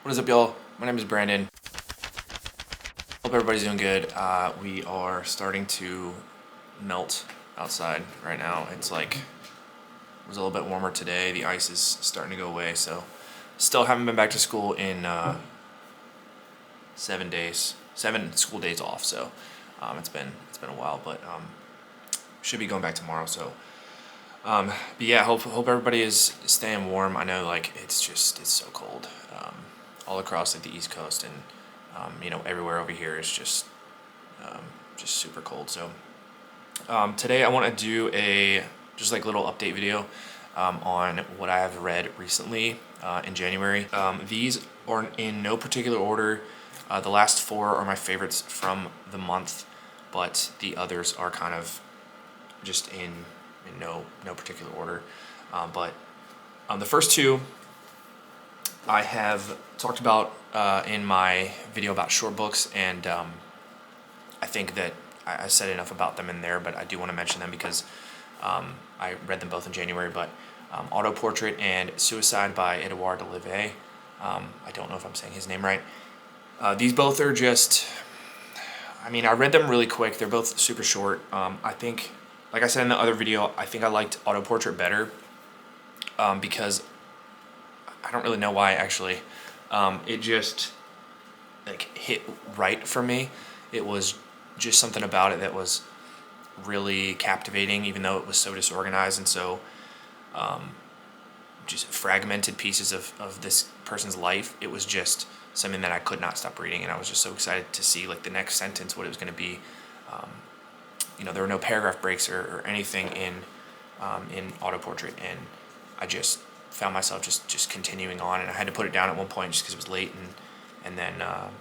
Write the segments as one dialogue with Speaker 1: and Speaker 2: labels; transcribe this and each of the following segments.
Speaker 1: What is up, y'all? My name is Brandon. Hope everybody's doing good. We are starting to melt outside right now. It was a little bit warmer today. The ice is starting to go away, so still haven't been back to school in 7 days. 7 school days off, so it's been a while, but should be going back tomorrow. So, but yeah, hope everybody is staying warm. I know it's so cold all across the East Coast, and everywhere over here is just super cold. So today I want to do a little update video on what I have read recently in January. These are in no particular order. The last 4 are my favorites from the month, but the others are kind of just in no particular order. But the first 2 I have talked about in my video about short books, and I think that I said enough about them in there, but I do want to mention them because I read them both in January. But Auto Portrait and Suicide by Edouard de Livet. I don't know if I'm saying his name right. These both are just, I read them really quick. They're both super short. I think, like I said in the other video, I think I liked Auto Portrait better because I don't really know why, actually. It just hit right for me. It was just something about it that was really captivating, even though it was so disorganized and so just fragmented pieces of this person's life. It was just something that I could not stop reading, and I was just so excited to see the next sentence, what it was going to be. There were no paragraph breaks or anything in Auto Portrait, and I just found myself just continuing on, and I had to put it down at one point just because it was late, and then I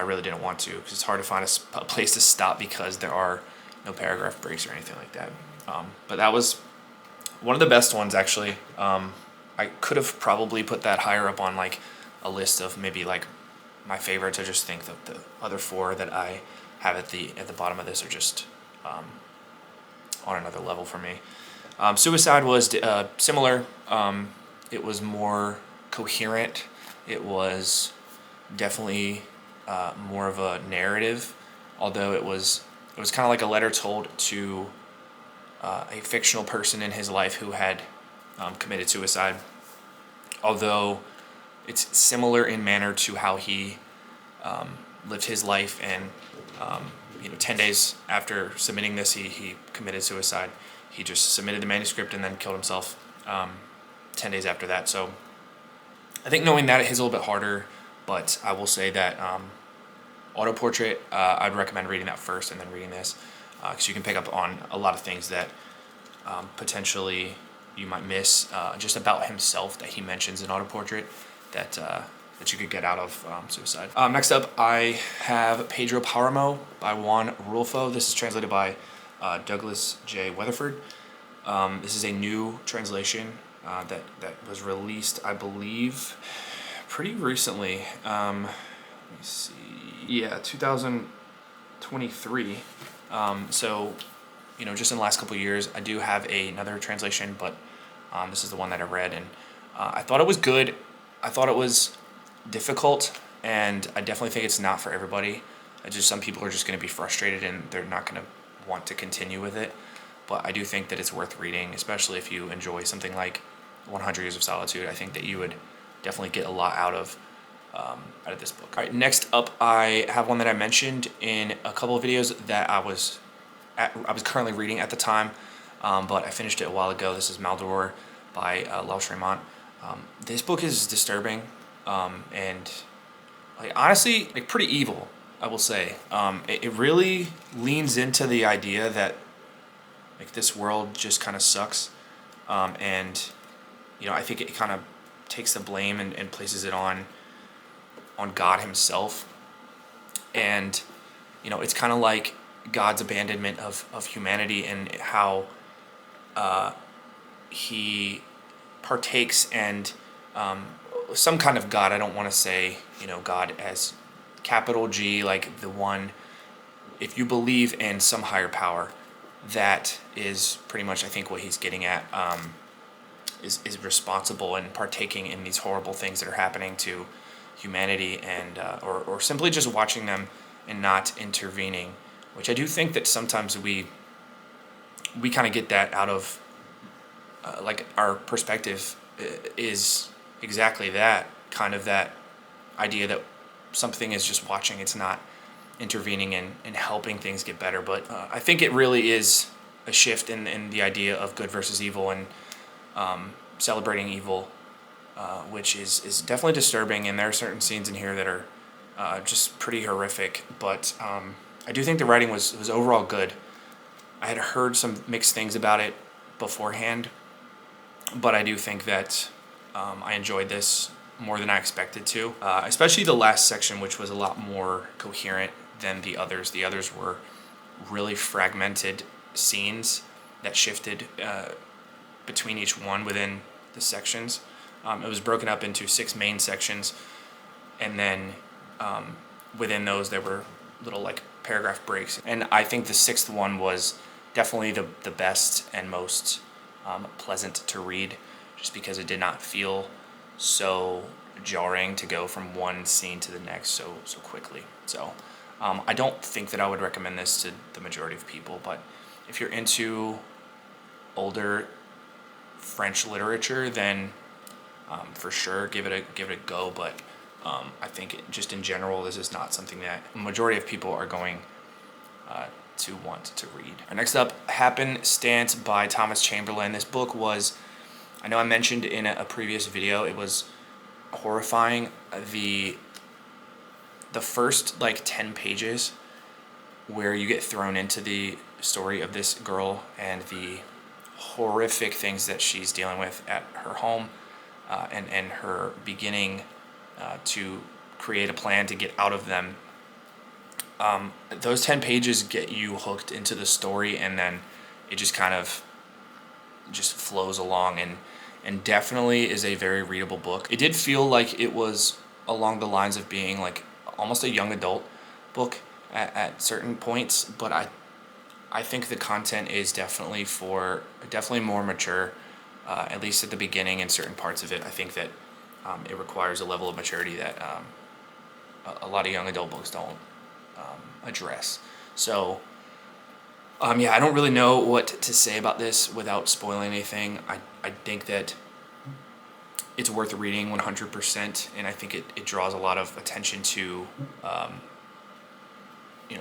Speaker 1: really didn't want to, because it's hard to find a place to stop because there are no paragraph breaks or anything like that. But that was one of the best ones, actually. I could have probably put that higher up on a list of maybe my favorites. I just think that the other 4 that I have at the bottom of this are just on another level for me. Suicide was similar. It was more coherent. It was definitely more of a narrative, although it was kind of like a letter told to a fictional person in his life who had committed suicide. Although it's similar in manner to how he lived his life, and 10 days after submitting this, he committed suicide. He just submitted the manuscript and then killed himself 10 days after that. So I think knowing that, it hits a little bit harder, but I will say that Auto Portrait, I'd recommend reading that first and then reading this, because you can pick up on a lot of things that potentially you might miss just about himself that he mentions in Auto Portrait that you could get out of Suicide. Next up, I have Pedro Paramo by Juan Rulfo. This is translated by Douglas J. Weatherford. This is a new translation that was released, I believe, pretty recently. Let me see. Yeah, 2023. So, just in the last couple of years. I do have another translation, but this is the one that I read, and I thought it was good. I thought it was difficult, and I definitely think it's not for everybody. Some people are just going to be frustrated, and they're not going to want to continue with it. But I do think that it's worth reading, especially if you enjoy something like 100 Years of Solitude. I think that you would definitely get a lot out of this book. All right, next up, I have one that I mentioned in a couple of videos that I was currently reading at the time, but I finished it a while ago. This is Maldoror by Lars Raymond. This book is disturbing, and honestly, pretty evil, I will say. It really leans into the idea that this world just kind of sucks, and I think it kind of takes the blame and places it on God himself, and it's kind of like God's abandonment of humanity, and how he partakes, and some kind of God. I don't want to say God as capital G, the one. If you believe in some higher power, that is pretty much, I think, what he's getting at. is responsible in partaking in these horrible things that are happening to humanity, and or simply just watching them and not intervening, which I do think that sometimes we kind of get that out of like our perspective is exactly that, kind of that idea that something is just watching, it's not intervening and helping things get better. But I think it really is a shift in the idea of good versus evil, and celebrating evil, which is definitely disturbing, and there are certain scenes in here that are just pretty horrific. But I do think the writing was overall good. I had heard some mixed things about it beforehand, but I do think that I enjoyed this more than I expected to, especially the last section, which was a lot more coherent than the others. The others were really fragmented scenes that shifted between each one within the sections. It was broken up into 6 main sections, and then within those there were little like paragraph breaks. And I think the 6th one was definitely the best and most pleasant to read, just because it did not feel so jarring to go from one scene to the next so quickly. So I don't think that I would recommend this to the majority of people, but if you're into older French literature, then for sure give it a go. But I think just in general, this is not something that the majority of people are going to want to read. Next up, Happenstance by Thomas Chamberlain. This book was, I know I mentioned in a previous video, it was horrifying. The first like 10 pages where you get thrown into the story of this girl and the horrific things that she's dealing with at her home, and her beginning to create a plan to get out of them. Those 10 pages get you hooked into the story, and then it just kind of just flows along, and definitely is a very readable book. It did feel like it was along the lines of being like almost a young adult book at certain points, but I think the content is definitely more mature, at least at the beginning. In certain parts of it, I think that it requires a level of maturity that a lot of young adult books don't address. So yeah, I don't really know what to say about this without spoiling anything. I think that it's worth reading 100%, and I think it draws a lot of attention to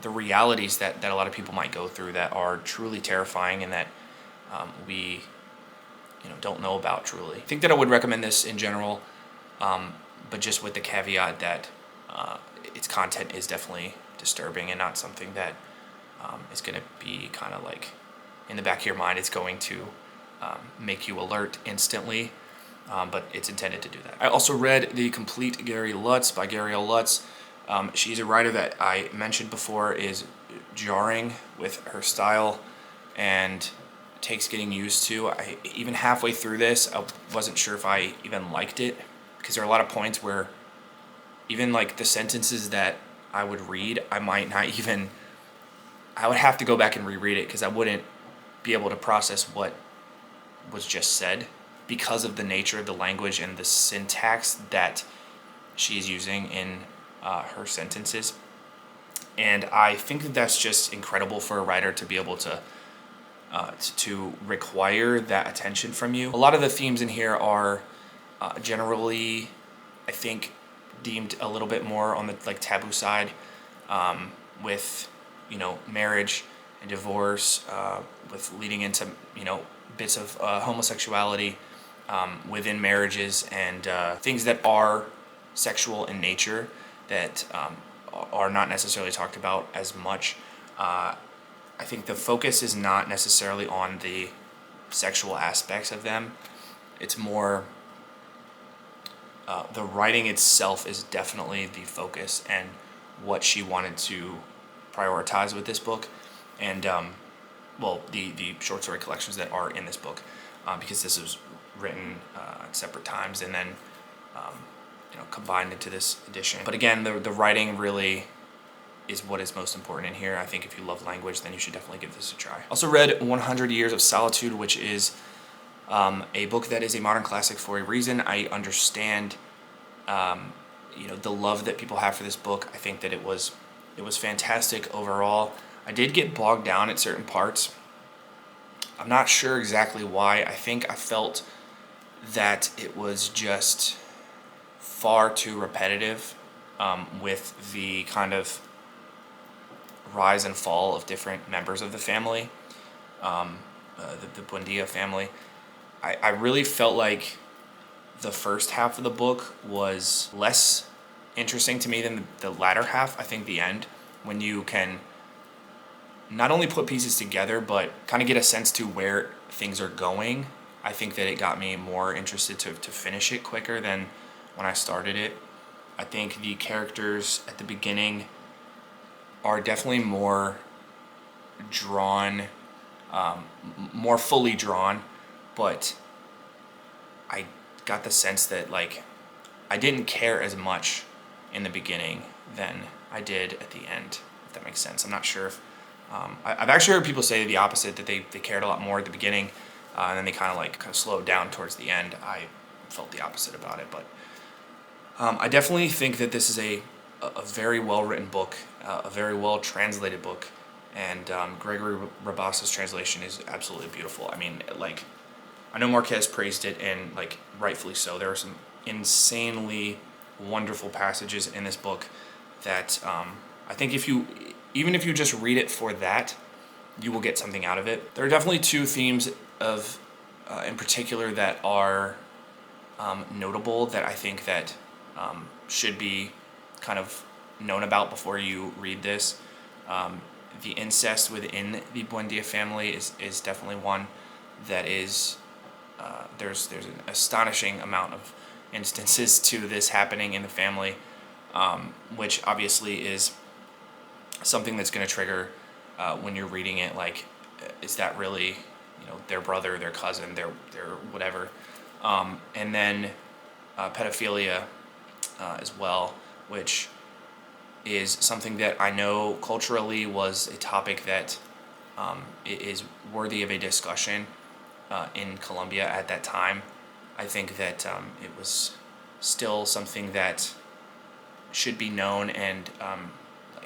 Speaker 1: the realities that a lot of people might go through that are truly terrifying, and that we don't know about truly. I think that I would recommend this in general, but just with the caveat that its content is definitely disturbing and not something that is going to be kind of like in the back of your mind. It's going to make you alert instantly, but it's intended to do that. I also read The Complete Gary Lutz by Gary L. Lutz. She's a writer that I mentioned before is jarring with her style and takes getting used to. Even halfway through this, I wasn't sure if I even liked it, because there are a lot of points where even like the sentences that I would read, I would have to go back and reread it, because I wouldn't be able to process what was just said because of the nature of the language and the syntax that she's using in her sentences. And I think that that's just incredible for a writer to be able to require that attention from you. A lot of the themes in here are generally, I think, deemed a little bit more on the like taboo side, with marriage and divorce, with leading into bits of homosexuality within marriages, and things that are sexual in nature that are not necessarily talked about as much. I think the focus is not necessarily on the sexual aspects of them. It's more the writing itself is definitely the focus and what she wanted to prioritize with this book, and the short story collections that are in this book, because this was written at separate times and then combined into this edition. But again, the writing really is what is most important in here. I think if you love language, then you should definitely give this a try. Also read 100 Years of Solitude, which is a book that is a modern classic for a reason. I understand, the love that people have for this book. I think that it was fantastic overall. I did get bogged down at certain parts. I'm not sure exactly why. I think I felt that it was just far too repetitive, with the kind of rise and fall of different members of the family, the Buendia family. I really felt like the first half of the book was less interesting to me than the latter half. I think the end, when you can not only put pieces together, but kind of get a sense to where things are going, I think that it got me more interested to finish it quicker than when I started it. I think the characters at the beginning are definitely more drawn, more fully drawn, but I got the sense that, like, I didn't care as much in the beginning than I did at the end, if that makes sense. I'm not sure if I've actually heard people say the opposite, that they cared a lot more at the beginning, and then they kind of slowed down towards the end. I felt the opposite about it, but I definitely think that this is a very well written book, a very well translated book, and Gregory Rabassa's translation is absolutely beautiful. I mean, like, I know Marquez praised it, and like rightfully so. There are some insanely wonderful passages in this book that I think even if you just read it for that, you will get something out of it. There are definitely two themes in particular that are notable, that I think that should be kind of known about before you read this. The incest within the Buendia family is definitely one that is, there's an astonishing amount of instances to this happening in the family, which obviously is something that's going to trigger when you're reading it, like, is that really, their brother, their cousin, their whatever. And then pedophilia as well, which is something that I know culturally was a topic that is worthy of a discussion in Colombia at that time. I think that it was still something that should be known and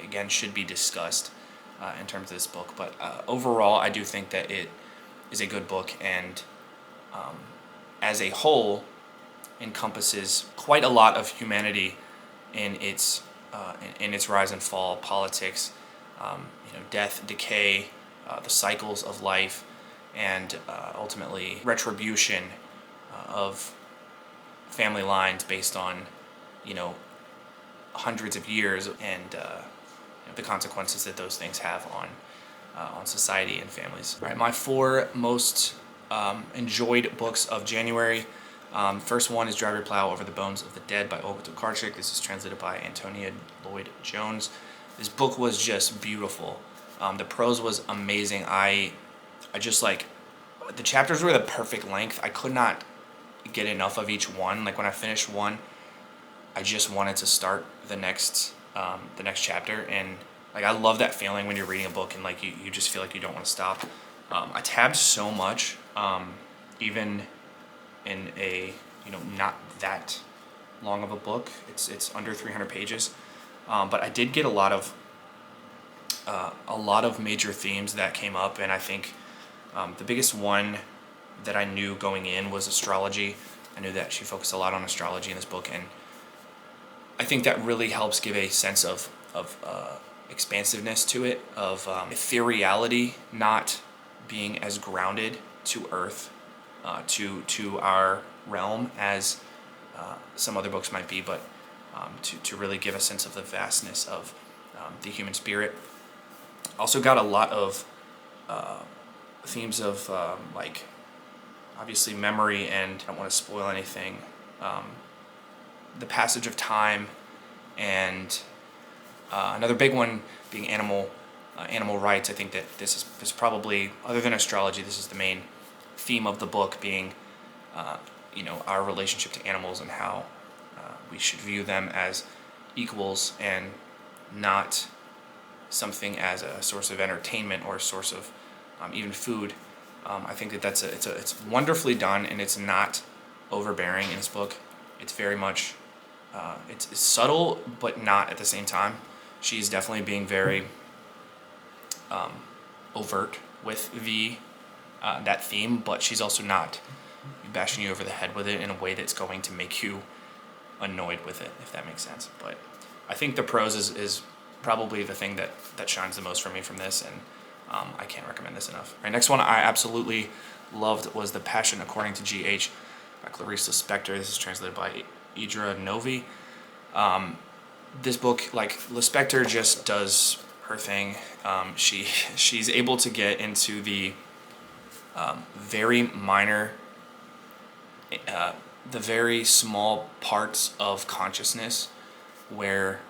Speaker 1: again should be discussed in terms of this book. But overall, I do think that it is a good book, and as a whole encompasses quite a lot of humanity in its rise and fall, politics, death, decay, the cycles of life, and ultimately retribution of family lines based on hundreds of years, and the consequences that those things have on society and families. All right, my four most enjoyed books of January. First one is Drive Your Plow Over the Bones of the Dead by Olga Tokarczuk. This is translated by Antonia Lloyd-Jones. This book was just beautiful. The prose was amazing. I just, like, the chapters were the perfect length. I could not get enough of each one. Like, when I finished one, I just wanted to start the next chapter. And like, I love that feeling when you're reading a book and like you just feel like you don't want to stop. I tabbed so much, even in a not that long of a book. It's under 300 pages, but I did get a lot of major themes that came up, and I think the biggest one that I knew going in was astrology. I knew that she focused a lot on astrology in this book, and I think that really helps give a sense of expansiveness to it, of ethereality not being as grounded to Earth, to our realm as some other books might be, but to really give a sense of the vastness of the human spirit. Also got a lot of themes of like, obviously memory, and I don't want to spoil anything, the passage of time, and another big one being animal rights. I think that this is probably, other than astrology, this is the main theme of the book, being our relationship to animals, and how we should view them as equals and not something as a source of entertainment or a source of even food. I think that it's wonderfully done, and it's not overbearing in this book. It's very much it's subtle, but not at the same time. She's definitely being very overt with that theme, but she's also not bashing you over the head with it in a way that's going to make you annoyed with it, if that makes sense. But I think the prose is probably the thing that shines the most for me from this, and I can't recommend this enough. All right, next one I absolutely loved was The Passion According to G.H. by Clarice Lispector. This is translated by Idra Novi. This book, like, Lispector just does her thing. She's able to get into the very minor, the very small parts of consciousness where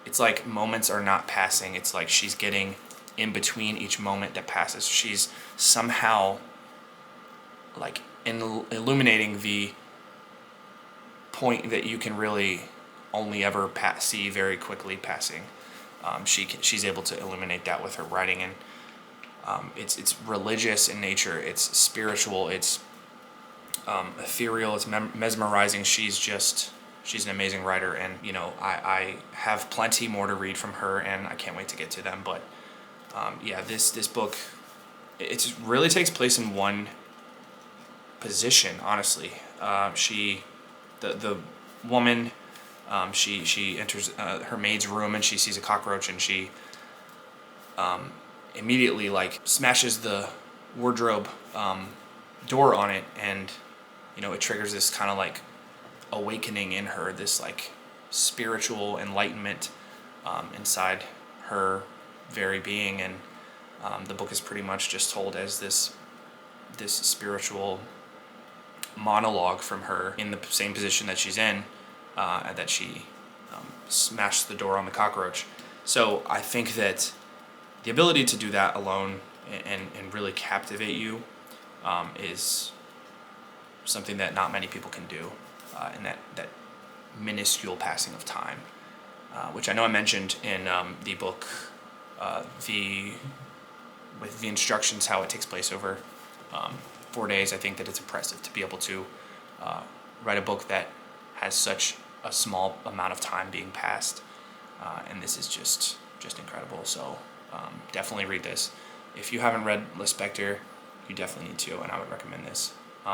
Speaker 1: it's like moments are not passing. It's like she's getting in between each moment that passes. She's somehow like illuminating the point that you can really only ever see very quickly passing. She's able to illuminate that with her writing, and it's religious in nature. It's spiritual. It's ethereal. It's mesmerizing. She's an amazing writer, and I have plenty more to read from her, and I can't wait to get to them. But yeah, this book, it really takes place in one position. Honestly, the woman, she enters her maid's room, and she sees a cockroach, and she immediately like smashes the wardrobe door on it, and it triggers this kind of like awakening in her, this like spiritual enlightenment inside her very being. And the book is pretty much just told as this spiritual monologue from her in the same position that she's in, that she smashed the door on the cockroach. So I think that the ability to do that alone and really captivate you is something that not many people can do in that minuscule passing of time, which I know I mentioned in the book, with the instructions how it takes place over 4 days. I think that it's impressive to be able to write a book that has such a small amount of time being passed, and this is just incredible. So definitely read this. If you haven't read Lispector, you definitely need to, and I would recommend this.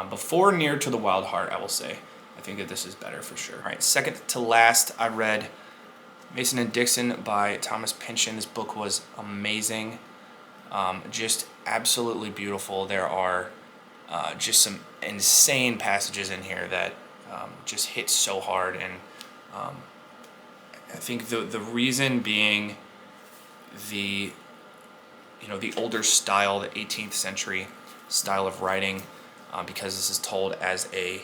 Speaker 1: Before Near to the Wild Heart, I will say, I think that this is better for sure. All right, second to last, I read Mason and Dixon by Thomas Pynchon. This book was amazing, just absolutely beautiful. There are just some insane passages in here that just hit so hard, and I think the reason being the older style, the 18th century style of writing, because this is told as a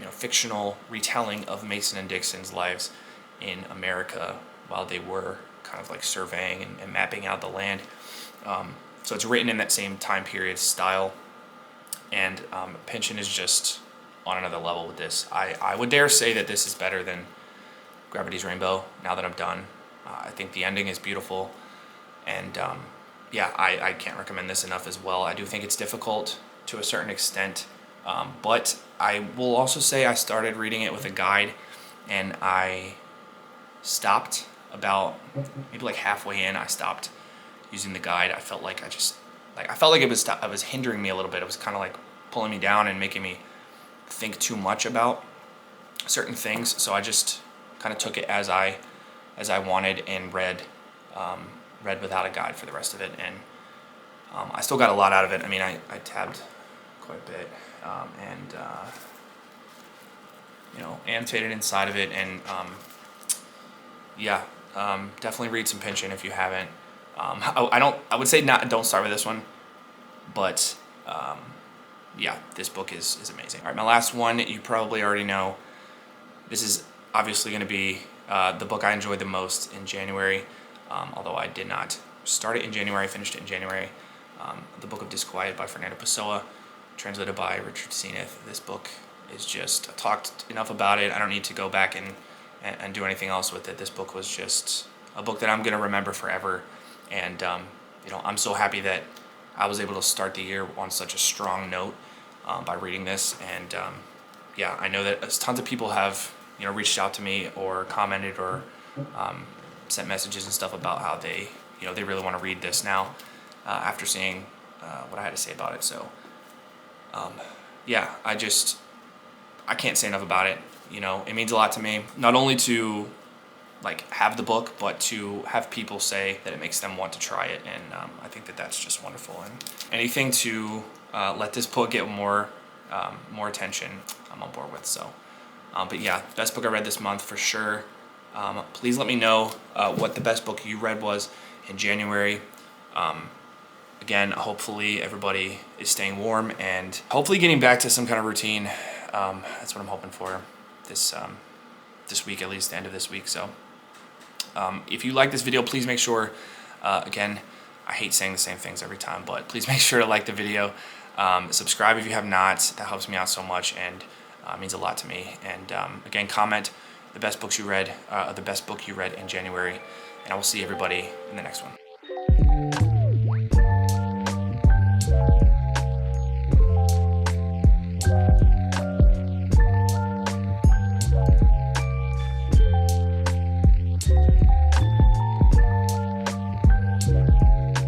Speaker 1: fictional retelling of Mason and Dixon's lives in America while they were kind of like surveying and mapping out the land. So it's written in that same time period style, and Pynchon is just on another level with this. I would dare say that this is better than Gravity's Rainbow now that I'm done. I think the ending is beautiful, and yeah, I can't recommend this enough as well. I do think it's difficult to a certain extent, but I will also say I started reading it with a guide, and I stopped about maybe like halfway in. I stopped using the guide. I felt like it was hindering me a little bit. It was kind of like pulling me down and making me think too much about certain things. So I just kind of took it as I wanted and read without a guide for the rest of it, and I still got a lot out of it. I mean, I tabbed quite a bit, and annotated inside of it, and yeah, definitely read some Pynchon if you haven't. I would say don't start with this one, but yeah, this book is amazing. All right, my last one, you probably already know. This is obviously going to be the book I enjoyed the most in January, although I did not start it in January, I finished it in January. The Book of Disquiet by Fernando Pessoa, translated by Richard Seneth. This book is just, I talked enough about it. I don't need to go back and do anything else with it. This book was just a book that I'm going to remember forever, and I'm so happy that I was able to start the year on such a strong note by reading this. And yeah, I know that tons of people have, you know, reached out to me or commented or sent messages and stuff about how they, you know, they really want to read this now after seeing what I had to say about it. So yeah, I can't say enough about it. You know, it means a lot to me, not only to like have the book, but to have people say that it makes them want to try it. And I think that that's just wonderful. And anything to let this book get more attention, I'm on board with. So, but yeah, best book I read this month for sure. Please let me know what the best book you read was in January. Again, hopefully everybody is staying warm and hopefully getting back to some kind of routine. That's what I'm hoping for this week, at least the end of this week. So if you like this video, please make sure, again, I hate saying the same things every time, but please make sure to like the video. Subscribe if you have not. That helps me out so much and means a lot to me. And again, comment the best books you read, the best book you read in January, and I will see everybody in the next one.